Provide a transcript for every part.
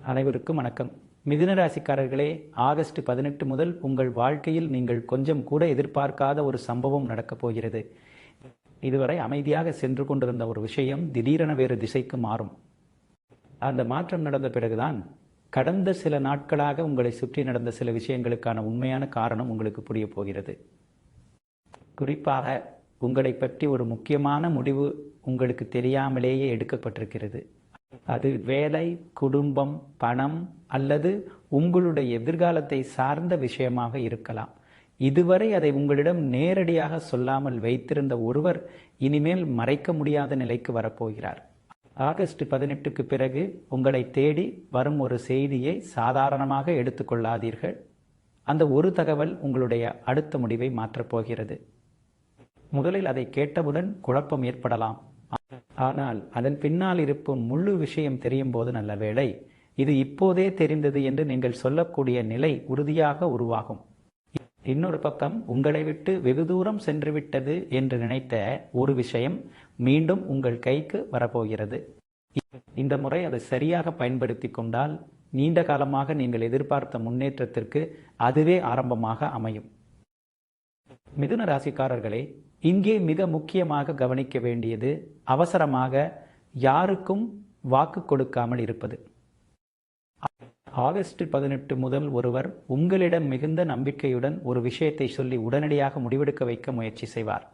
அனைவருக்கும் வணக்கம். மிதுன ராசிக்காரர்களே, ஆகஸ்ட் 18 முதல் உங்கள் வாழ்க்கையில் நீங்கள் கொஞ்சம் கூட எதிர்பார்க்காத ஒரு சம்பவம் நடக்கப் போகிறது. இதுவரை அமைதியாக சென்று கொண்டிருந்த ஒரு விஷயம் திடீரென வேறு திசைக்கு மாறும். அந்த மாற்றம் நடந்த பிறகுதான் கடந்த சில நாட்களாக உங்களை சுற்றி நடந்த சில விஷயங்களுக்கான உண்மையான காரணம் உங்களுக்கு புரிய போகிறது. குறிப்பாக உங்களை பற்றி ஒரு முக்கியமான முடிவு உங்களுக்கு தெரியாமலேயே எடுக்கப்பட்டிருக்கிறது. அது வேலை, குடும்பம், பணம் அல்லது உங்களுடைய எதிர்காலத்தை சார்ந்த விஷயமாக இருக்கலாம். இதுவரை அதை உங்களிடம் நேரடியாக சொல்லாமல் வைத்திருந்த ஒருவர் இனிமேல் மறைக்க முடியாத நிலைக்கு வரப்போகிறார். ஆகஸ்ட் 18க்கு பிறகு உங்களை தேடி வரும் ஒரு செய்தியை சாதாரணமாக எடுத்துக்கொள்ளாதீர்கள். அந்த ஒரு தகவல் உங்களுடைய அடுத்த முடிவை மாற்றப் போகிறது. முதலில் அதை கேட்டவுடன் குழப்பம் ஏற்படலாம். ஆனால் அதன் பின்னால் இருக்கும் முழு விஷயம் தெரியும் போது நல்ல வேளை, இது இப்போதே தெரிந்தது என்று நீங்கள் சொல்லக்கூடிய நிலை உறுதியாக உருவாகும். இன்னொரு பக்கம், உங்களை விட்டு வெகு தூரம் சென்று விட்டது என்று நினைத்த ஒரு விஷயம் மீண்டும் உங்கள் கைக்கு வரப்போகிறது. இந்த முறை அதை சரியாக பயன்படுத்தி கொண்டால் நீண்ட காலமாக நீங்கள் எதிர்பார்த்த முன்னேற்றத்திற்கு அதுவே ஆரம்பமாக அமையும். மிதுன ராசிக்காரர்களே, இங்கே மிக முக்கியமாக கவனிக்க வேண்டியது அவசரமாக யாருக்கும் வாக்கு கொடுக்காமல் இருப்பது. ஆகஸ்ட் 18 முதல் ஒருவர் உங்களிடம் மிகுந்த நம்பிக்கையுடன் ஒரு விஷயத்தை சொல்லி உடனடியாக முடிவெடுக்க வைக்க முயற்சி செய்வார்.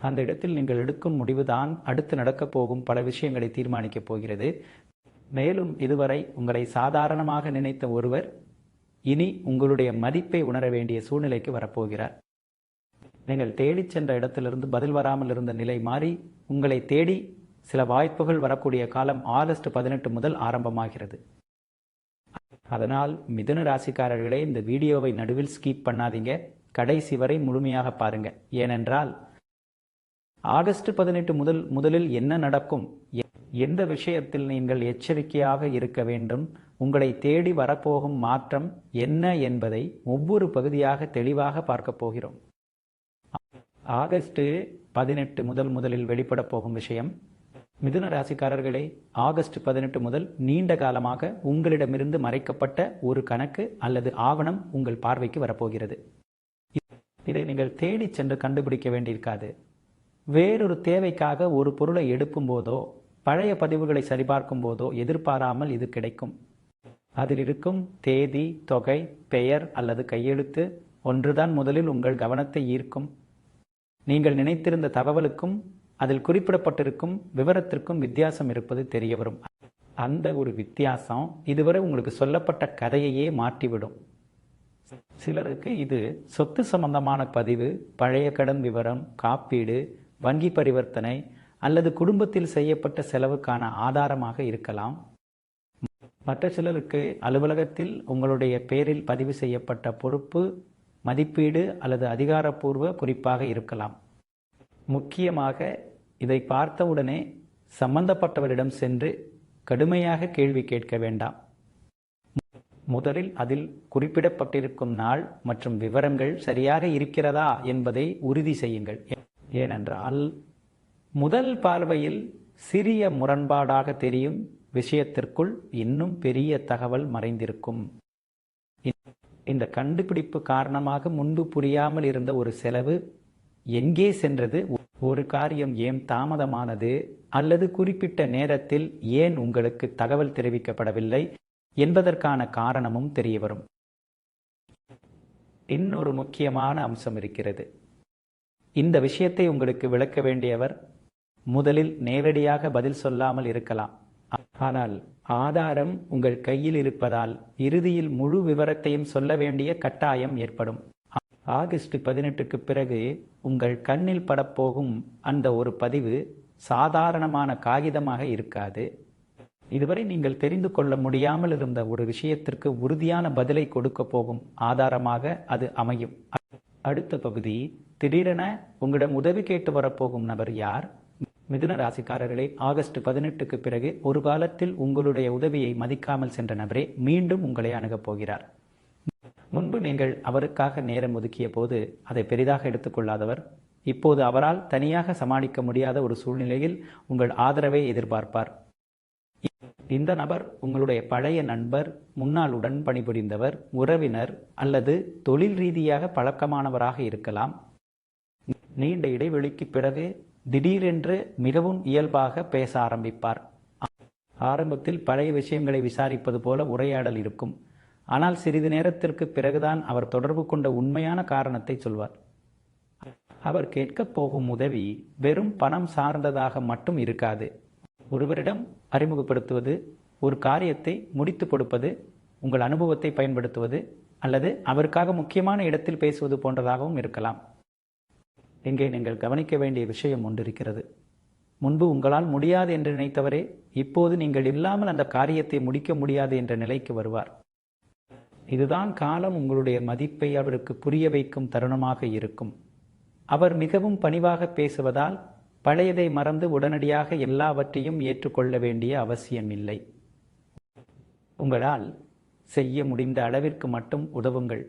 அந்த இடத்தில் நீங்கள் எடுக்கும் முடிவுதான் அடுத்து நடக்கப் போகும் பல விஷயங்களை தீர்மானிக்கப் போகிறது. மேலும் இதுவரை உங்களை சாதாரணமாக நினைத்த ஒருவர் இனி உங்களுடைய மதிப்பை உணர வேண்டிய சூழ்நிலைக்கு வரப்போகிறார். நீங்கள் தேடிச் சென்ற இடத்திலிருந்து பதில் வராமல் இருந்த நிலை மாறி உங்களை தேடி சில வாய்ப்புகள் வரக்கூடிய காலம் ஆகஸ்ட் 18 முதல் ஆரம்பமாகிறது. அதனால் மிதுன ராசிக்காரர்களே, இந்த வீடியோவை நடுவில் ஸ்கிப் பண்ணாதீங்க, கடைசி வரை முழுமையாக பாருங்க. ஏனென்றால் ஆகஸ்ட் 18 முதலில் என்ன நடக்கும், எந்த விஷயத்தில் நீங்கள் எச்சரிக்கையாக இருக்க வேண்டும், உங்களை தேடி வரப்போகும் மாற்றம் என்ன என்பதை ஒவ்வொரு பகுதியாக தெளிவாக பார்க்க போகிறோம். ஆகஸ்ட் 18 முதலில் வெளிப்பட போகும் விஷயம், மிதுன ராசிக்காரர்களே, ஆகஸ்ட் 18 முதல் நீண்ட காலமாக உங்களிடமிருந்து மறைக்கப்பட்ட ஒரு கணக்கு அல்லது ஆவணம் உங்கள் பார்வைக்கு வரப்போகிறது. இதை நீங்கள் தேடி சென்று கண்டுபிடிக்க வேண்டியிருக்காது. வேறொரு தேவைக்காக ஒரு பொருளை எடுக்கும் போதோ பழைய பதிவுகளை சரிபார்க்கும் போதோ எதிர்பாராமல் இது கிடைக்கும். அதில் இருக்கும் தேதி, தொகை, பெயர் அல்லது கையெழுத்து ஒன்றுதான் முதலில் உங்கள் கவனத்தை ஈர்க்கும். நீங்கள் நினைத்திருந்த தகவலுக்கும் அதில் குறிப்பிடப்பட்டிருக்கும் விவரத்திற்கும் வித்தியாசம் இருப்பது தெரிய வரும். அந்த ஒரு வித்தியாசம் இதுவரை உங்களுக்கு சொல்லப்பட்ட கதையையே மாற்றிவிடும். சிலருக்கு இது சொத்து சம்பந்தமான பதிவு, பழைய கடன் விவரம், காப்பீடு, வங்கி பரிவர்த்தனை அல்லது குடும்பத்தில் செய்யப்பட்ட செலவுக்கான ஆதாரமாக இருக்கலாம். மற்ற சிலருக்கு அலுவலகத்தில் உங்களுடைய பெயரில் பதிவு செய்யப்பட்ட பொறுப்பு, மதிப்பீடு அல்லது அதிகாரப்பூர்வ குறிப்பாக இருக்கலாம். முக்கியமாக இதை பார்த்தவுடனே சம்பந்தப்பட்டவரிடம் சென்று கடுமையாக கேள்வி கேட்க வேண்டாம். முதலில் அதில் குறிப்பிடப்பட்டிருக்கும் நாள் மற்றும் விவரங்கள் சரியாக இருக்கிறதா என்பதை உறுதி செய்யுங்கள். ஏனென்றால் முதல் பார்வையில் சிறிய முரண்பாடாக தெரியும் விஷயத்திற்குள் இன்னும் பெரிய தகவல் மறைந்திருக்கும். இந்த கண்டுபிடிப்பு காரணமாக முன்பு புரியாமல் இருந்த ஒரு செலவு எங்கே சென்றது, ஒரு காரியம் ஏன் தாமதமானது அல்லது குறிப்பிட்ட நேரத்தில் ஏன் உங்களுக்கு தகவல் தெரிவிக்கப்படவில்லை என்பதற்கான காரணமும் தெரிய வரும். இன்னொரு முக்கியமான அம்சம் இருக்கிறது. இந்த விஷயத்தை உங்களுக்கு விளக்க வேண்டியவர் முதலில் நேரடியாக பதில் சொல்லாமல் இருக்கலாம். ஆனால் ஆதாரம் உங்கள் கையில் இருப்பதால் இறுதியில் முழு விவரத்தையும் சொல்ல வேண்டிய கட்டாயம் ஏற்படும். ஆகஸ்ட் 18க்கு பிறகு உங்கள் கண்ணில் படப்போகும் அந்த ஒரு பதிவு சாதாரணமான காகிதமாக இருக்காது. இதுவரை நீங்கள் தெரிந்து கொள்ள முடியாமல் இருந்த ஒரு விஷயத்திற்கு உறுதியான பதிலை கொடுக்க போகும் ஆதாரமாக அது அமையும். அடுத்த பகுதி, திடீரென உங்களிடம் உதவி கேட்டு வரப்போகும் நபர் யார்? மிதுன ராசிக்காரர்களே, ஆகஸ்ட் 18க்கு பிறகு ஒரு காலத்தில் உங்களுடைய உதவியை மதிக்காமல் சென்ற நபரே மீண்டும் உங்களை அணுகப் போகிறார். முன்பு நீங்கள் அவருக்காக நேரம் ஒதுக்கிய போது அதை பெரிதாக எடுத்துக்கொள்ளாதவர் இப்போது அவரால் தனியாக சமாளிக்க முடியாத ஒரு சூழ்நிலையில் உங்கள் ஆதரவை எதிர்பார்ப்பார். இந்த நபர் உங்களுடைய பழைய நண்பர், முன்னாள் உடன் பணிபுரிந்தவர், உறவினர் அல்லது தொழில் ரீதியாக பழக்கமானவராக இருக்கலாம். நீண்ட இடைவெளிக்கு பிறகு திடீரென்று மிகவும் இயல்பாக பேச ஆரம்பிப்பார். ஆரம்பத்தில் பழைய விஷயங்களை விசாரிப்பது போல உரையாடல் இருக்கும். ஆனால் சிறிது நேரத்திற்கு பிறகுதான் அவர் தொடர்பு கொண்ட உண்மையான காரணத்தை சொல்வார். அவர் கேட்கப் போகும் உதவி வெறும் பணம் சார்ந்ததாக மட்டும் இருக்காது. ஒருவரிடம் அறிமுகப்படுத்துவது, ஒரு காரியத்தை முடித்து கொடுப்பது, உங்கள் அனுபவத்தை பயன்படுத்துவது அல்லது அவருக்காக முக்கியமான இடத்தில் பேசுவது போன்றதாகவும் இருக்கலாம். இங்கே நீங்கள் கவனிக்க வேண்டிய விஷயம் ஒன்றிருக்கிறது. முன்பு உங்களால் முடியாது என்று நினைத்தவரே இப்போது நீங்கள் இல்லாமல் அந்த காரியத்தை முடிக்க முடியாது என்ற நிலைக்கு வருவார். இதுதான் காலம் உங்களுடைய மதிப்பை அவருக்கு புரிய வைக்கும் தருணமாக இருக்கும். அவர் மிகவும் பணிவாக பேசுவதால் பழையதை மறந்து உடனடியாக எல்லாவற்றையும் ஏற்றுக்கொள்ள வேண்டிய அவசியம் இல்லை. உங்களால் செய்ய முடிந்த அளவிற்கு மட்டும் உதவுங்கள்.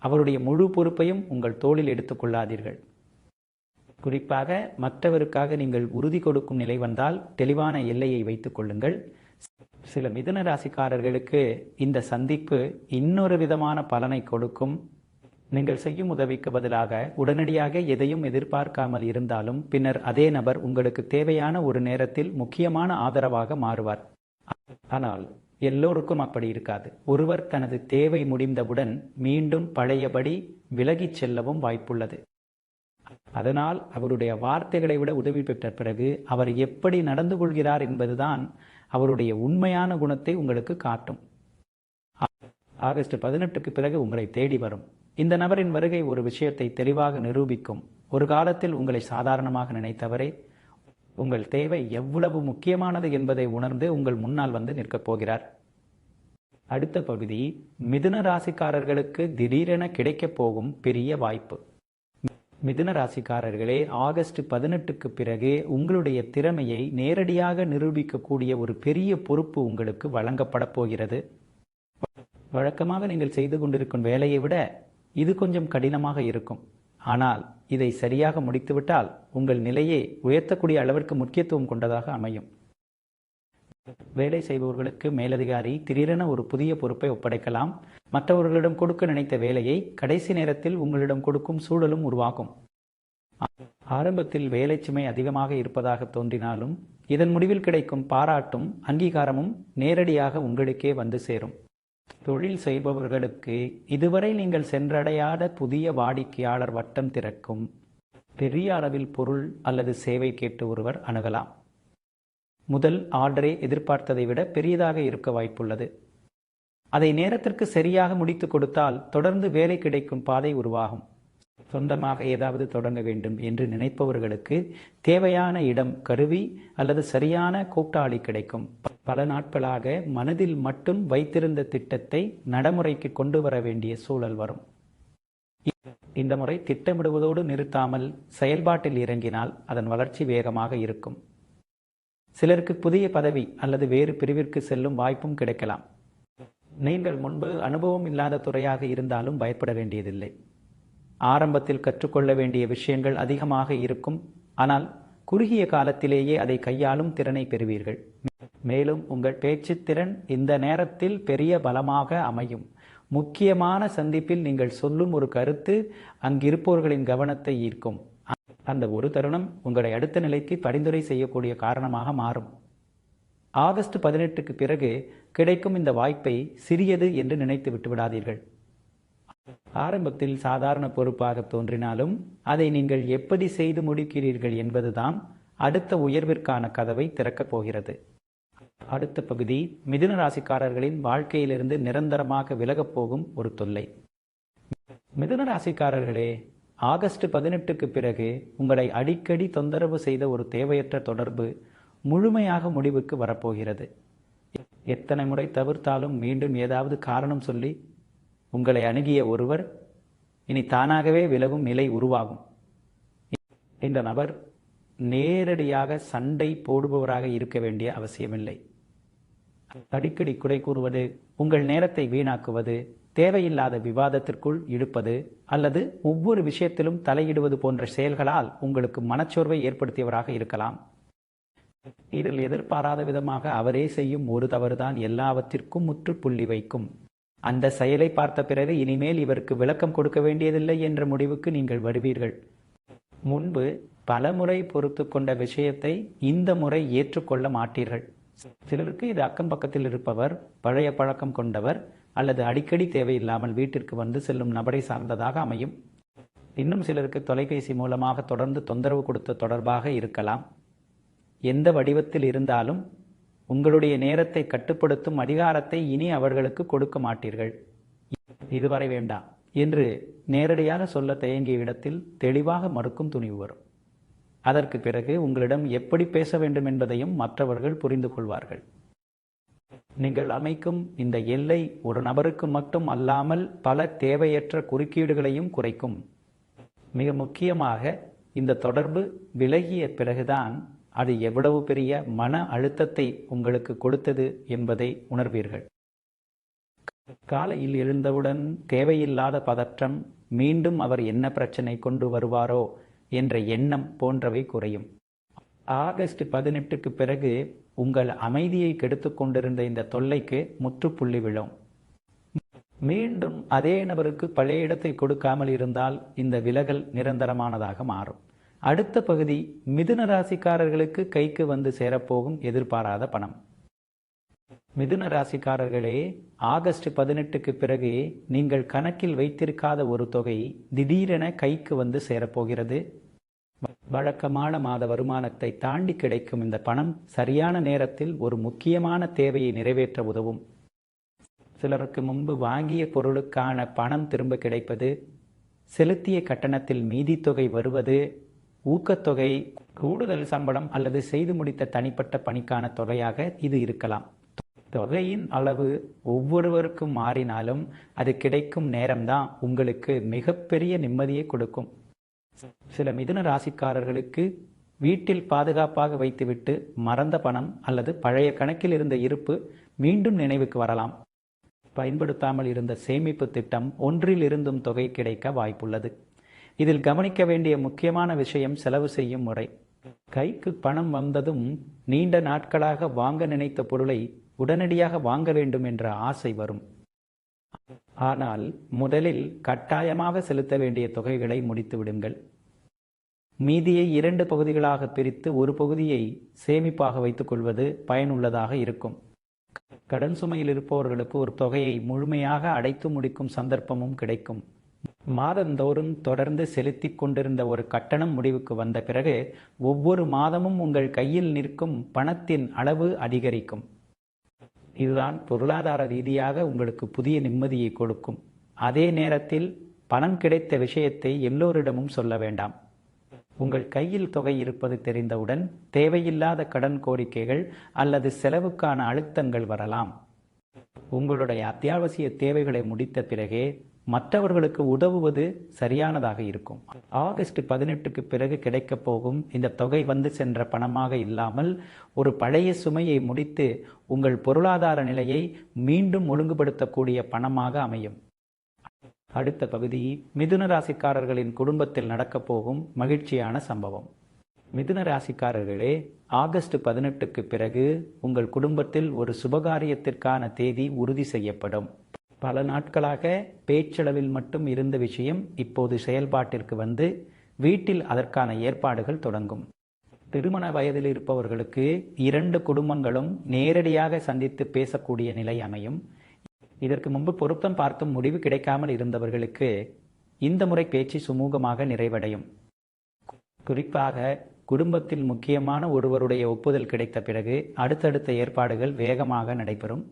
அவருடைய முழு பொறுப்பையும் உங்கள் தோளில் எடுத்துக்கொள்ளாதீர்கள். குறிப்பாக மற்றவருக்காக நீங்கள் உறுதி கொடுக்கும் நிலை வந்தால் தெளிவான எல்லையை வைத்துக் கொள்ளுங்கள். சில மிதுன ராசிக்காரர்களுக்கு இந்த சந்திப்பு இன்னொரு விதமான பலனை கொடுக்கும். நீங்கள் செய்யும் உதவிக்கு பதிலாக உடனடியாக எதையும் எதிர்பார்க்காமல் இருந்தாலும் பின்னர் அதே நபர் உங்களுக்கு தேவையான ஒரு நேரத்தில் முக்கியமான ஆதரவாக மாறுவார். ஆனால் எல்லோருக்கும் அப்படி இருக்காது. ஒருவர் தனது தேவை முடிந்தவுடன் மீண்டும் பழையபடி விலகிச் செல்லவும் வாய்ப்புள்ளது. அதனால் அவருடைய வார்த்தைகளை விட உதவி பெற்ற பிறகு அவர் எப்படி நடந்து கொள்கிறார் என்பதுதான் அவருடைய உண்மையான குணத்தை உங்களுக்கு காட்டும். ஆகஸ்ட் 18க்கு பிறகு உங்களை தேடி வரும். இந்த நபரின் வருகை ஒரு விஷயத்தை தெளிவாக நிரூபிக்கும். ஒரு காலத்தில் உங்களை சாதாரணமாக நினைத்தவரே உங்கள் தேவை எவ்வளவு முக்கியமானது என்பதை உணர்ந்து உங்கள் முன்னால் வந்து நிற்கப் போகிறார். அடுத்த பகுதி மிதுன ராசிக்காரர்களுக்கு திடீரென கிடைக்கப் போகும் பெரிய வாய்ப்பு. மிதுன ராசிக்காரர்களே, ஆகஸ்ட் 18க்கு பிறகு உங்களுடைய திறமையை நேரடியாக நிரூபிக்கக்கூடிய ஒரு பெரிய பொறுப்பு உங்களுக்கு வழங்கப்பட போகிறது. வழக்கமாக நீங்கள் செய்து கொண்டிருக்கும் வேலையை விட இது கொஞ்சம் கடினமாக இருக்கும். ஆனால் இதை சரியாக முடித்துவிட்டால் உங்கள் நிலையை உயர்த்தக்கூடிய அளவிற்கு முக்கியத்துவம் கொண்டதாக அமையும். வேலை செய்பவர்களுக்கு மேலதிகாரி திடீரென ஒரு புதிய பொறுப்பை ஒப்படைக்கலாம். மற்றவர்களிடம் கொடுக்க நினைத்த வேலையை கடைசி நேரத்தில் உங்களிடம் கொடுக்கும் சூழலும் உருவாகும். ஆரம்பத்தில் வேலை சுமை அதிகமாக இருப்பதாக தோன்றினாலும் இதன் முடிவில் கிடைக்கும் பாராட்டும் அங்கீகாரமும் நேரடியாக உங்களுக்கே வந்து சேரும். தொழில் செய்பவர்களுக்கு இதுவரை நீங்கள் சென்றடையாத புதிய வாடிக்கையாளர் வட்டம் திறக்கும். பெரிய அளவில் பொருள் அல்லது சேவை கேட்டு ஒருவர் அணுகலாம். முதல் ஆர்டரை எதிர்பார்த்ததை விட பெரியதாக இருக்க வாய்ப்புள்ளது. அதை நேரத்திற்கு சரியாக முடித்து கொடுத்தால் தொடர்ந்து வேலை கிடைக்கும் பாதை உருவாகும். சொந்தமாக ஏதாவது தொடங்க வேண்டும் என்று நினைப்பவர்களுக்கு தேவையான இடம், கருவி அல்லது சரியான கூட்டாளி கிடைக்கும். பல நாட்களாக மனதில் மட்டும் வைத்திருந்த திட்டத்தை நடைமுறைக்கு கொண்டு வர வேண்டிய சூழல் வரும். இந்த முறை திட்டமிடுவதோடு நிறுத்தாமல் செயல்பாட்டில் இறங்கினால் அதன் வளர்ச்சி வேகமாக இருக்கும். சிலருக்கு புதிய பதவி அல்லது வேறு பிரிவிற்கு செல்லும் வாய்ப்பும் கிடைக்கலாம். நீங்கள் முன்பு அனுபவம் இல்லாத துறையாக இருந்தாலும் பயப்பட வேண்டியதில்லை. ஆரம்பத்தில் கற்றுக்கொள்ள வேண்டிய விஷயங்கள் அதிகமாக இருக்கும். ஆனால் குறுகிய காலத்திலேயே அதை கையாளும் திறனை பெறுவீர்கள். மேலும் உங்கள் பேச்சுத்திறன் இந்த நேரத்தில் பெரிய பலமாக அமையும். முக்கியமான சந்திப்பில் நீங்கள் சொல்லும் ஒரு கருத்து அங்கிருப்பவர்களின் கவனத்தை ஈர்க்கும். அந்த ஒரு தருணம் உங்களை அடுத்த நிலைக்கு பரிந்துரை செய்யக்கூடிய காரணமாக மாறும். ஆகஸ்ட் 18க்கு பிறகு கிடைக்கும் இந்த வாய்ப்பை சிறியது என்று நினைத்து விட்டு விடாதீர்கள். ஆரம்பத்தில் சாதாரண பொறுப்பாக தோன்றினாலும் அதை நீங்கள் எப்படி செய்து முடிக்கிறீர்கள் என்பதுதான் அடுத்த உயர்விற்கான கதவை திறக்கப் போகிறது. அடுத்த பகுதி மிதுன ராசிக்காரர்களின் வாழ்க்கையிலிருந்து நிரந்தரமாக விலகப் போகும் ஒரு தொல்லை. மிதுன ராசிக்காரர்களே, ஆகஸ்ட் 18க்கு பிறகு உங்களை அடிக்கடி தொந்தரவு செய்த ஒரு தேவையற்ற தொடர்பு முழுமையாக முடிவுக்கு வரப்போகிறது. எத்தனை முறை தவிர்த்தாலும் மீண்டும் ஏதாவது காரணம் சொல்லி உங்களை அணுகிய ஒருவர் இனி தானாகவே விலகும் நிலை உருவாகும். இந்த நபர் நேரடியாக சண்டை போடுபவராக இருக்க வேண்டிய அவசியமில்லை. அடிக்கடி குறை கூறுவது, உங்கள் நேரத்தை வீணாக்குவது, தேவையில்லாத விவாதத்திற்குள் இழுப்பது அல்லது ஒவ்வொரு விஷயத்திலும் தலையிடுவது போன்ற செயல்களால் உங்களுக்கு மனச்சோர்வை ஏற்படுத்தியவராக இருக்கலாம். இதில் எதிர்பாராத விதமாக அவரே செய்யும் ஒரு தவறுதான் எல்லாவற்றிற்கும் முற்றுப்புள்ளி வைக்கும். அந்த செயலை பார்த்த பிறகு இனிமேல் இவருக்கு விளக்கம் கொடுக்க வேண்டியதில்லை என்ற முடிவுக்கு நீங்கள் வருவீர்கள். முன்பு பலமுறை பொறுத்து கொண்ட விஷயத்தை இந்த முறை ஏற்றுக்கொள்ள மாட்டீர்கள். சிலருக்கு இது அக்கம் பக்கத்தில் இருப்பவர், பழைய பழக்கம் கொண்டவர் அல்லது அடிக்கடி தேவையில்லாமல் வீட்டிற்கு வந்து செல்லும் நபரை சார்ந்ததாக அமையும். இன்னும் சிலருக்கு தொலைபேசி மூலமாக தொடர்ந்து தொந்தரவு கொடுத்த தொடர்பாக இருக்கலாம். எந்த வடிவத்தில் இருந்தாலும் உங்களுடைய நேரத்தை கட்டுப்படுத்தும் அதிகாரத்தை இனி அவர்களுக்கு கொடுக்க மாட்டீர்கள். இதுவரை வேண்டாம் என்று நேரடியாக சொல்ல தயங்கிய இடத்தில் தெளிவாக மறுக்கும் துணிவு வரும். அதற்கு பிறகு உங்களிடம் எப்படி பேச வேண்டும் என்பதையும் மற்றவர்கள் புரிந்து கொள்வார்கள். நீங்கள் அமைக்கும் இந்த எல்லை ஒரு நபருக்கு மட்டும் அல்லாமல் பல தேவையற்ற குறுக்கீடுகளையும் குறைக்கும். மிக முக்கியமாக இந்த தொடர்பு விலகிய பிறகுதான் அது எவ்வளவு பெரிய மன அழுத்தத்தை உங்களுக்கு கொடுத்தது என்பதை உணர்வீர்கள். காலையில் எழுந்தவுடன் தேவையில்லாத பதற்றம், மீண்டும் அவர் என்ன பிரச்சனை கொண்டு வருவாரோ என்ற எண்ணம் போன்றவை குறையும். ஆகஸ்ட் 18க்கு பிறகு உங்கள் அமைதியை கெடுத்து கொண்டிருந்த இந்த தொல்லைக்கு முற்றுப்புள்ளி விழும். மீண்டும் அதே நபருக்கு பழைய இடத்தை கொடுக்காமல் இருந்தால் இந்த விலகல் நிரந்தரமானதாக மாறும். அடுத்த பகுதி மிதுன ராசிக்காரர்களுக்கு கைக்கு வந்து சேரப்போகும் எதிர்பாராத பணம். மிதுன ராசிக்காரர்களே, ஆகஸ்ட் 18க்கு பிறகு நீங்கள் கணக்கில் வைத்திருக்காத ஒரு தொகை திடீரென கைக்கு வந்து சேரப்போகிறது. வழக்கமான மாத வருமானத்தை தாண்டி கிடைக்கும் இந்த பணம் சரியான நேரத்தில் ஒரு முக்கியமான தேவையை நிறைவேற்ற உதவும். சிலருக்கு முன்பு வாங்கிய பொருளுக்கான பணம் திரும்ப கிடைப்பது, செலுத்திய கட்டணத்தில் மீதி தொகை வருவது, ஊக்கத்தொகை, கூடுதல் சம்பளம் அல்லது செய்து முடித்த தனிப்பட்ட பணிக்கான தொகையாக இது இருக்கலாம். தொகையின் அளவு ஒவ்வொருவருக்கும் மாறினாலும் அது கிடைக்கும் நேரம்தான் உங்களுக்கு மிகப்பெரிய நிம்மதியை கொடுக்கும். சில மிதுன ராசிக்காரர்களுக்கு வீட்டில் பாதுகாப்பாக வைத்துவிட்டு மறந்த பணம் அல்லது பழைய கணக்கில் இருந்த இருப்பு மீண்டும் நினைவுக்கு வரலாம். பயன்படுத்தாமல் இருந்த சேமிப்பு திட்டம் ஒன்றில் இருந்தும் தொகை கிடைக்க வாய்ப்புள்ளது. இதில் கவனிக்க வேண்டிய முக்கியமான விஷயம் செலவு செய்யும் முறை. கைக்கு பணம் வந்ததும் நீண்ட நாட்களாக வாங்க நினைத்த பொருளை உடனடியாக வாங்க வேண்டும் என்ற ஆசை வரும். ஆனால் முதலில் கட்டாயமாக செலுத்த வேண்டிய தொகைகளை முடித்து விடுங்கள். மீதியை 2 பகுதிகளாக பிரித்து ஒரு பகுதியை சேமிப்பாக வைத்துக் கொள்வது பயனுள்ளதாக இருக்கும். கடன் சுமையில் இருப்பவர்களுக்கு ஒரு தொகையை முழுமையாக அடைத்து முடிக்கும் சந்தர்ப்பமும் கிடைக்கும். மாதந்தோறும் தொடர்ந்து செலுத்தி கொண்டிருந்த ஒரு கட்டணம் முடிவுக்கு வந்த பிறகு ஒவ்வொரு மாதமும் உங்கள் கையில் நிற்கும் பணத்தின் அளவு அதிகரிக்கும். இதுதான் பொருளாதார ரீதியாக உங்களுக்கு புதிய நிம்மதியை கொடுக்கும். அதே நேரத்தில் பணம் கிடைத்த விஷயத்தை எல்லோரிடமும் சொல்ல வேண்டாம். உங்கள் கையில் தொகை இருப்பது தெரிந்தவுடன் தேவையில்லாத கடன் கோரிக்கைகள் அல்லது செலவுக்கான அழுத்தங்கள் வரலாம். உங்களுடைய அத்தியாவசிய தேவைகளை முடித்த பிறகே மற்றவர்களுக்கு உதவுவது சரியானதாக இருக்கும். ஆகஸ்ட் 18க்கு பிறகு கிடைக்கப் போகும் இந்த தொகை வந்து சென்ற பணமாக இல்லாமல் ஒரு பழைய சுமையை முடித்து உங்கள் பொருளாதார நிலையை மீண்டும் ஒழுங்குபடுத்தக்கூடிய பணமாக அமையும். அடுத்த பகுதி மிதுன ராசிக்காரர்களின் குடும்பத்தில் நடக்கப் போகும் மகிழ்ச்சியான சம்பவம். மிதுன ராசிக்காரர்களே, ஆகஸ்ட் 18க்கு பிறகு உங்கள் குடும்பத்தில் ஒரு சுபகாரியத்திற்கான தேதி உறுதி செய்யப்படும். பல நாட்களாக பேச்சளவில் மட்டும் இருந்த விஷயம் இப்போது செயல்பாட்டிற்கு வந்து வீட்டில் அதற்கான ஏற்பாடுகள் தொடங்கும். திருமண வயதில் இருப்பவர்களுக்கு 2 குடும்பங்களும் நேரடியாக சந்தித்து பேசக்கூடிய நிலை அமையும். இதற்கு முன்பு பொருத்தம் பார்த்தும் முடிவு கிடைக்காமல் இருந்தவர்களுக்கு இந்த முறை பேச்சு சுமூகமாக நிறைவடையும். குறிப்பாக குடும்பத்தில் முக்கியமான ஒருவருடைய ஒப்புதல் கிடைத்த பிறகு அடுத்தடுத்த ஏற்பாடுகள் வேகமாக நடைபெறும்.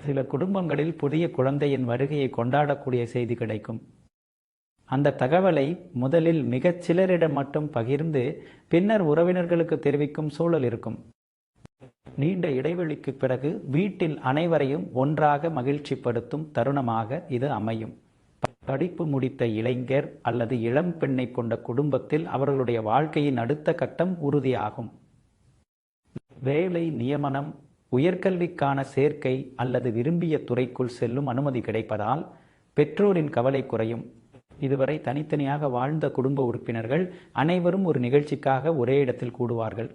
சில குடும்பங்களில் புதிய குழந்தையின் வருகையை கொண்டாடக்கூடிய செய்தி கிடைக்கும். அந்த தகவலை முதலில் மிகச் சிலரிடம் மட்டும் பகிர்ந்து பின்னர் உறவினர்களுக்கு தெரிவிக்கும் சூழல் இருக்கும். நீண்ட இடைவெளிக்கு பிறகு வீட்டில் அனைவரையும் ஒன்றாக மகிழ்ச்சிப்படுத்தும் தருணமாக இது அமையும். படிப்பு முடித்த இளைஞர் அல்லது இளம் பெண்ணை கொண்ட குடும்பத்தில் அவர்களுடைய வாழ்க்கையின் அடுத்த கட்டம் உறுதியாகும். வேலை நியமனம், உயர்கல்விக்கான சேர்க்கை அல்லது விரும்பிய துறைக்குள் செல்லும் அனுமதி கிடைப்பதால் பெற்றோரின் கவலை குறையும். இதுவரை தனித்தனியாக வாழ்ந்த குடும்ப உறுப்பினர்கள் அனைவரும் ஒரு நிகழ்ச்சிக்காக ஒரே இடத்தில் கூடுவார்கள்.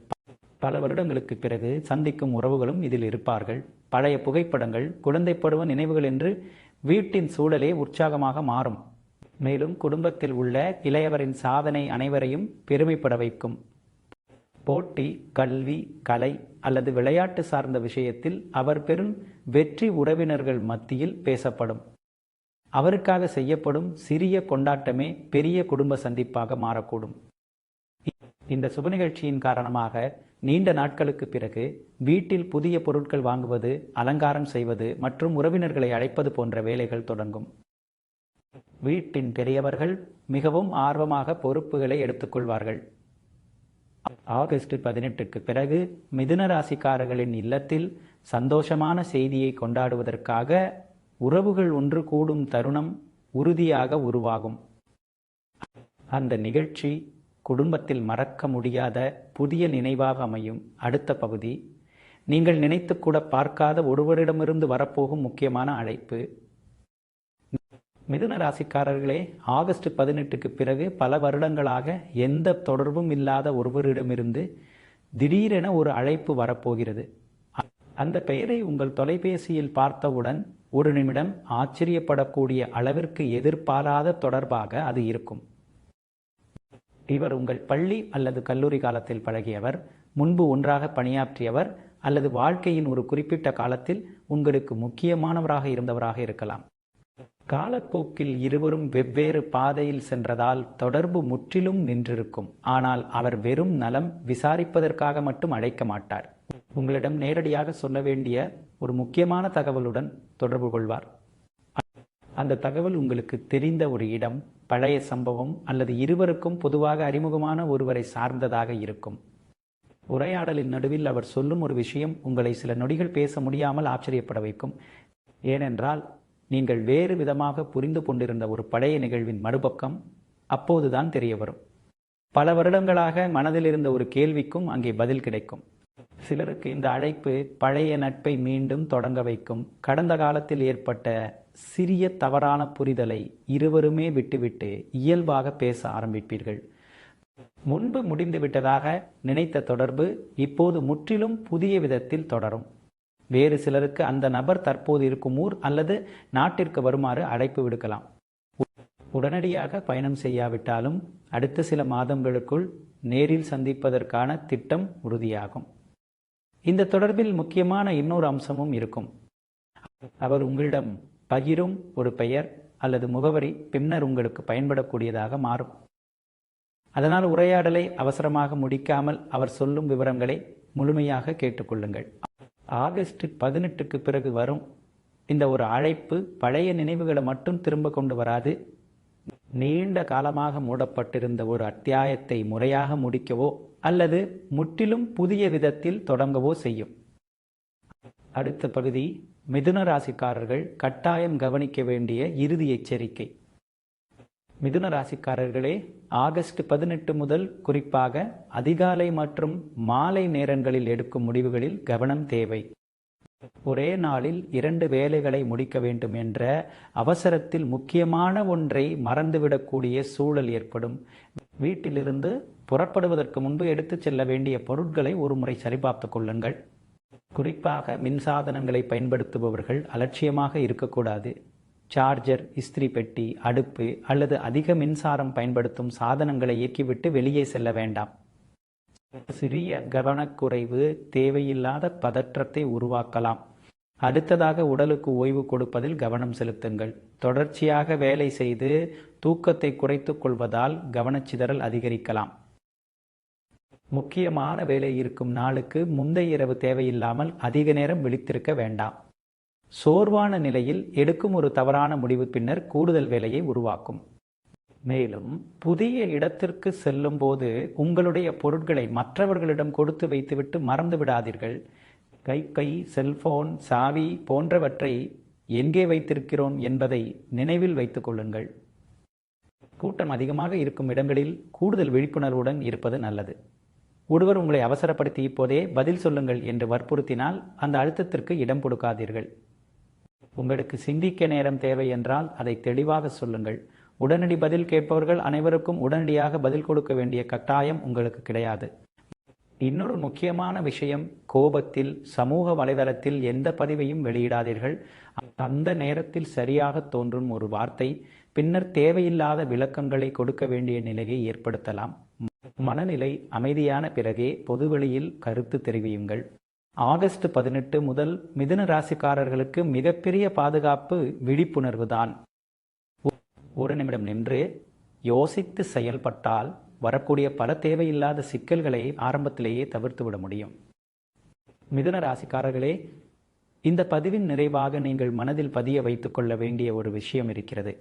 பல வருடங்களுக்கு பிறகு சந்திக்கும் உறவுகளும் இதில் இருப்பார்கள். பழைய புகைப்படங்கள், குழந்தை பருவ நினைவுகள் என்று வீட்டின் சூழலே உற்சாகமாக மாறும். மேலும் குடும்பத்தில் உள்ள இளையவரின் சாதனை அனைவரையும் பெருமைப்பட வைக்கும். போட்டி, கல்வி, கலை அல்லது விளையாட்டு சார்ந்த விஷயத்தில் அவர் பெறும் வெற்றி உறவினர்கள் மத்தியில் பேசப்படும். அவருக்காக செய்யப்படும் சிறிய கொண்டாட்டமே பெரிய குடும்ப சந்திப்பாக மாறக்கூடும். இந்த சுப நிகழ்ச்சியின் காரணமாக நீண்ட நாட்களுக்கு பிறகு வீட்டில் புதிய பொருட்கள் வாங்குவது, அலங்காரம் செய்வது மற்றும் உறவினர்களை அழைப்பது போன்ற வேலைகள் தொடங்கும். வீட்டின் பெரியவர்கள் மிகவும் ஆர்வமாக பொறுப்புகளை எடுத்துக்கொள்வார்கள். ஆகஸ்ட் 18க்கு பிறகு மிதுன ராசிக்காரர்களின் இல்லத்தில் சந்தோஷமான செய்தியை கொண்டாடுவதற்காக உறவுகள் ஒன்று கூடும் தருணம் உறுதியாக உருவாகும். அந்த நிகழ்ச்சி குடும்பத்தில் மறக்க முடியாத புதிய நினைவாக அமையும். அடுத்த பகுதி, நீங்கள் நினைத்து கூட பார்க்காத ஒருவரிடமிருந்து வரப்போகும் முக்கியமான அழைப்பு. மிதுன ராசிக்காரர்களே, ஆகஸ்ட் 18க்கு பிறகு பல வருடங்களாக எந்த தொடர்பும் இல்லாத ஒருவரிடமிருந்து திடீரென ஒரு அழைப்பு வரப்போகிறது. அந்த பெயரை உங்கள் தொலைபேசியில் பார்த்தவுடன் ஒரு நிமிடம் ஆச்சரியப்படக்கூடிய அளவிற்கு எதிர்பாராத தொடர்பாக அது இருக்கும். இவர் உங்கள் பள்ளி அல்லது கல்லூரி காலத்தில் பழகியவர், முன்பு ஒன்றாக பணியாற்றியவர் அல்லது வாழ்க்கையின் ஒரு குறிப்பிட்ட காலத்தில் உங்களுக்கு முக்கியமானவராக இருந்தவராக இருக்கலாம். காலப்போக்கில் இருவரும் வெவ்வேறு பாதையில் சென்றதால் தொடர்பு முற்றிலும் நின்றிருக்கும். ஆனால் அவர் வெறும் நலம் விசாரிப்பதற்காக மட்டும் அழைக்க மாட்டார். உங்களிடம் நேரடியாக சொல்ல வேண்டிய ஒரு முக்கியமான தகவலுடன் தொடர்பு கொள்வார். அந்த தகவல் உங்களுக்கு தெரிந்த ஒரு இடம், பழைய சம்பவம் அல்லது இருவருக்கும் பொதுவாக அறிமுகமான ஒருவரை சார்ந்ததாக இருக்கும். உரையாடலின் நடுவில் அவர் சொல்லும் ஒரு விஷயம் உங்களை சில நொடிகள் பேச முடியாமல் ஆச்சரியப்பட வைக்கும். ஏனென்றால் நீங்கள் வேறு விதமாக புரிந்து கொண்டிருந்த ஒரு பழைய நிகழ்வின் மறுபக்கம் அப்போதுதான் தெரிய வரும். பல வருடங்களாக மனதில் இருந்த ஒரு கேள்விக்கும் அங்கே பதில் கிடைக்கும். சிலருக்கு இந்த அழைப்பு பழைய நட்பை மீண்டும் தொடங்க வைக்கும். கடந்த காலத்தில் ஏற்பட்ட சிறிய தவறான புரிதலை இருவருமே விட்டுவிட்டு இயல்பாக பேச ஆரம்பிப்பீர்கள். முன்பு முடிந்துவிட்டதாக நினைத்த தொடர்பு இப்போது முற்றிலும் புதிய விதத்தில் தொடரும். வேறு சிலருக்கு அந்த நபர் தற்போது இருக்கும் ஊர் அல்லது நாட்டிற்கு வருமாறு அழைப்பு விடுக்கலாம். உடனடியாக பயணம் செய்யாவிட்டாலும் அடுத்த சில மாதங்களுக்குள் நேரில் சந்திப்பதற்கான திட்டம் உறுதியாகும். இந்த தொடர்பில் முக்கியமான இன்னொரு அம்சமும் இருக்கும். அவர் உங்களிடம் பகிரும் ஒரு பெயர் அல்லது முகவரி பின்னர் உங்களுக்கு பயன்படக்கூடியதாக மாறும். அதனால் உரையாடலை அவசரமாக முடிக்காமல் அவர் சொல்லும் விவரங்களை முழுமையாக கேட்டுக்கொள்ளுங்கள். ஆகஸ்ட் 18க்கு பிறகு வரும் இந்த ஒரு அழைப்பு பழைய நினைவுகளை மட்டும் திரும்ப கொண்டு வராது. நீண்ட காலமாக மூடப்பட்டிருந்த ஒரு அத்தியாயத்தை முறையாக முடிக்கவோ அல்லது முற்றிலும் புதிய விதத்தில் தொடங்கவோ செய்யும். அடுத்த பகுதி, மிதுன ராசிக்காரர்கள் கட்டாயம் கவனிக்க வேண்டிய இறுதி எச்சரிக்கை. மிதுன ராசிக்காரர்களே, ஆகஸ்ட் 18 முதல் குறிப்பாக அதிகாலை மற்றும் மாலை நேரங்களில் எடுக்கும் முடிவுகளில் கவனம் தேவை. ஒரே நாளில் 2 வேலைகளை முடிக்க வேண்டும் என்ற அவசரத்தில் முக்கியமான ஒன்றை மறந்துவிடக்கூடிய சூழல் ஏற்படும். வீட்டிலிருந்து புறப்படுவதற்கு முன்பு எடுத்துச் செல்ல வேண்டிய பொருட்களை ஒரு முறை சரிபார்த்து கொள்ளுங்கள். குறிப்பாக மின்சாதனங்களை பயன்படுத்துபவர்கள் அலட்சியமாக இருக்கக்கூடாது. சார்ஜர், இஸ்திரி பெட்டி, அடுப்பு அல்லது அதிக மின்சாரம் பயன்படுத்தும் சாதனங்களை இயக்கிவிட்டு வெளியே செல்ல வேண்டாம். சிறிய கவனக்குறைவு தேவையில்லாத பதற்றத்தை உருவாக்கலாம். அடுத்ததாக உடலுக்கு ஓய்வு கொடுப்பதில் கவனம் செலுத்துங்கள். தொடர்ச்சியாக வேலை செய்து தூக்கத்தை குறைத்துக் கொள்வதால் கவனச்சிதறல் அதிகரிக்கலாம். முக்கியமான வேலை இருக்கும் நாளுக்கு முந்தைய இரவு தேவையில்லாமல் அதிக நேரம் விழித்திருக்க வேண்டாம். சோர்வான நிலையில் எடுக்கும் ஒரு தவறான முடிவு பின்னர் கூடுதல் வேலையை உருவாக்கும். மேலும் புதிய இடத்திற்கு செல்லும் போது உங்களுடைய பொருட்களை மற்றவர்களிடம் கொடுத்து வைத்துவிட்டு மறந்து விடாதீர்கள். கை, செல்போன், சாவி போன்றவற்றை எங்கே வைத்திருக்கிறோம் என்பதை நினைவில் வைத்துக் கொள்ளுங்கள். கூட்டம் அதிகமாக இருக்கும் இடங்களில் கூடுதல் விழிப்புணர்வுடன் இருப்பது நல்லது. ஒருவர் உங்களை அவசரப்படுத்தி இப்போதே பதில் சொல்லுங்கள் என்று வற்புறுத்தினால் அந்த அழுத்தத்திற்கு இடம் கொடுக்காதீர்கள். உங்களுக்கு சிந்திக்க நேரம் தேவை என்றால் அதை தெளிவாக சொல்லுங்கள். உடனடி பதில் கேட்பவர்கள் அனைவருக்கும் உடனடியாக பதில் கொடுக்க வேண்டிய கட்டாயம் உங்களுக்கு கிடையாது. இன்னொரு முக்கியமான விஷயம், கோபத்தில் சமூக வலைதளத்தில் எந்த பதிவையும் வெளியிடாதீர்கள். அந்த நேரத்தில் சரியாக தோன்றும் ஒரு வார்த்தை பின்னர் தேவையில்லாத விளக்கங்களை கொடுக்க வேண்டிய நிலையை ஏற்படுத்தலாம். மனநிலை அமைதியான பிறகே பொதுவெளியில் கருத்து தெரிவியுங்கள். ஆகஸ்ட் 18 முதல் மிதுன ராசிக்காரர்களுக்கு மிகப்பெரிய பாதுகாப்பு விழிப்புணர்வு தான். ஒரு நிமிடம் நின்று யோசித்து செயல்பட்டால் வரக்கூடிய பல தேவையில்லாத சிக்கல்களை ஆரம்பத்திலேயே தவிர்த்துவிட முடியும். மிதுன ராசிக்காரர்களே, இந்த பதிவின் நிறைவாக நீங்கள் மனதில் பதிய வைத்துக் கொள்ள வேண்டிய ஒரு விஷயம் இருக்கிறது.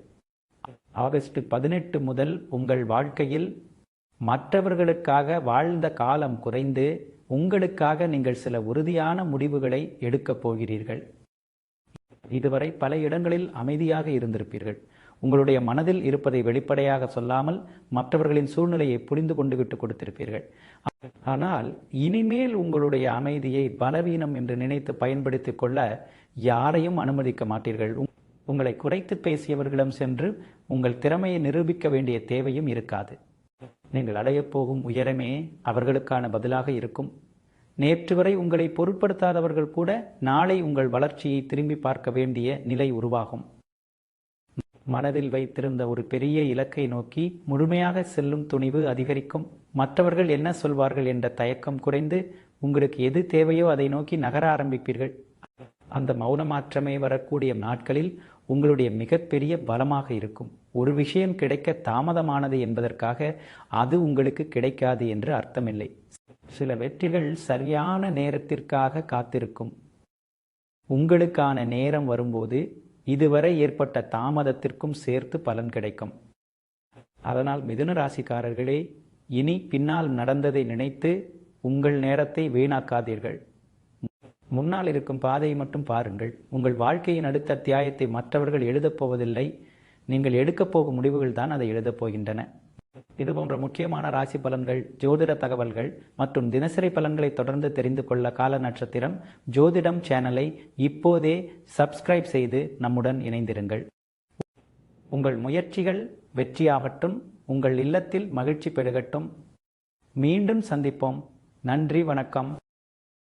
ஆகஸ்ட் 18 முதல் உங்கள் வாழ்க்கையில் மற்றவர்களுக்காக வாழ்ந்த காலம் குறைந்து உங்களுக்காக நீங்கள் சில உறுதியான முடிவுகளை எடுக்கப் போகிறீர்கள். இதுவரை பல இடங்களில் அமைதியாக இருந்திருப்பீர்கள். உங்களுடைய மனதில் இருப்பதை வெளிப்படையாக சொல்லாமல் மற்றவர்களின் சூழ்நிலையை புரிந்து கொண்டு விட்டு கொடுத்திருப்பீர்கள். ஆனால் இனிமேல் உங்களுடைய அமைதியை பலவீனம் என்று நினைத்து பயன்படுத்திக் கொள்ள யாரையும் அனுமதிக்க மாட்டீர்கள். உங்களை குறைத்து பேசியவர்களிடம் சென்று உங்கள் திறமையை நிரூபிக்க வேண்டிய தேவையும் இருக்காது. நீங்கள் அடையப் போகும் உயரமே அவர்களுக்கான பதிலாக இருக்கும். நேற்று வரை உங்களை பொருட்படுத்தாதவர்கள் கூட நாளை உங்கள் வளர்ச்சியை திரும்பி பார்க்க வேண்டிய நிலை உருவாகும். மனதில் வைத்திருந்த ஒரு பெரிய இலக்கை நோக்கி முழுமையாக செல்லும் துணிவு அதிகரிக்கும். மற்றவர்கள் என்ன சொல்வார்கள் என்ற தயக்கம் குறைந்து உங்களுக்கு எது தேவையோ அதை நோக்கி நகர ஆரம்பிப்பீர்கள். அந்த மௌன மாற்றமே வரக்கூடிய நாட்களில் உங்களுடைய மிகப்பெரிய பலமாக இருக்கும். ஒரு விஷயம் கிடைக்க தாமதமானது என்பதற்காக அது உங்களுக்கு கிடைக்காது என்று அர்த்தமில்லை. சில வெற்றிகள் சரியான நேரத்திற்காக காத்திருக்கும். உங்களுக்கான நேரம் வரும்போது இதுவரை ஏற்பட்ட தாமதத்திற்கும் சேர்த்து பலன் கிடைக்கும். அதனால் மிதுன ராசிக்காரர்களே, இனி பின்னால் நடந்ததை நினைத்து உங்கள் நேரத்தை வீணாக்காதீர்கள். முன்னால் இருக்கும் பாதையை மட்டும் பாருங்கள். உங்கள் வாழ்க்கையின் அடுத்த அத்தியாயத்தை மற்றவர்கள் எழுதப் போவதில்லை. நீங்கள் எடுக்கப் போகும் முடிவுகள் தான் அதை எழுதப் போகின்றன. இதுபோன்ற முக்கியமான ராசி பலன்கள், ஜோதிட தகவல்கள் மற்றும் தினசரி பலன்களை தொடர்ந்து தெரிந்து கொள்ள கால நட்சத்திரம் ஜோதிடம் சேனலை இப்போதே சப்ஸ்கிரைப் செய்து நம்முடன் இணைந்திருங்கள். உங்கள் முயற்சிகள் வெற்றியாகட்டும். உங்கள் இல்லத்தில் மகிழ்ச்சி பெருகட்டும். மீண்டும் சந்திப்போம். நன்றி, வணக்கம்.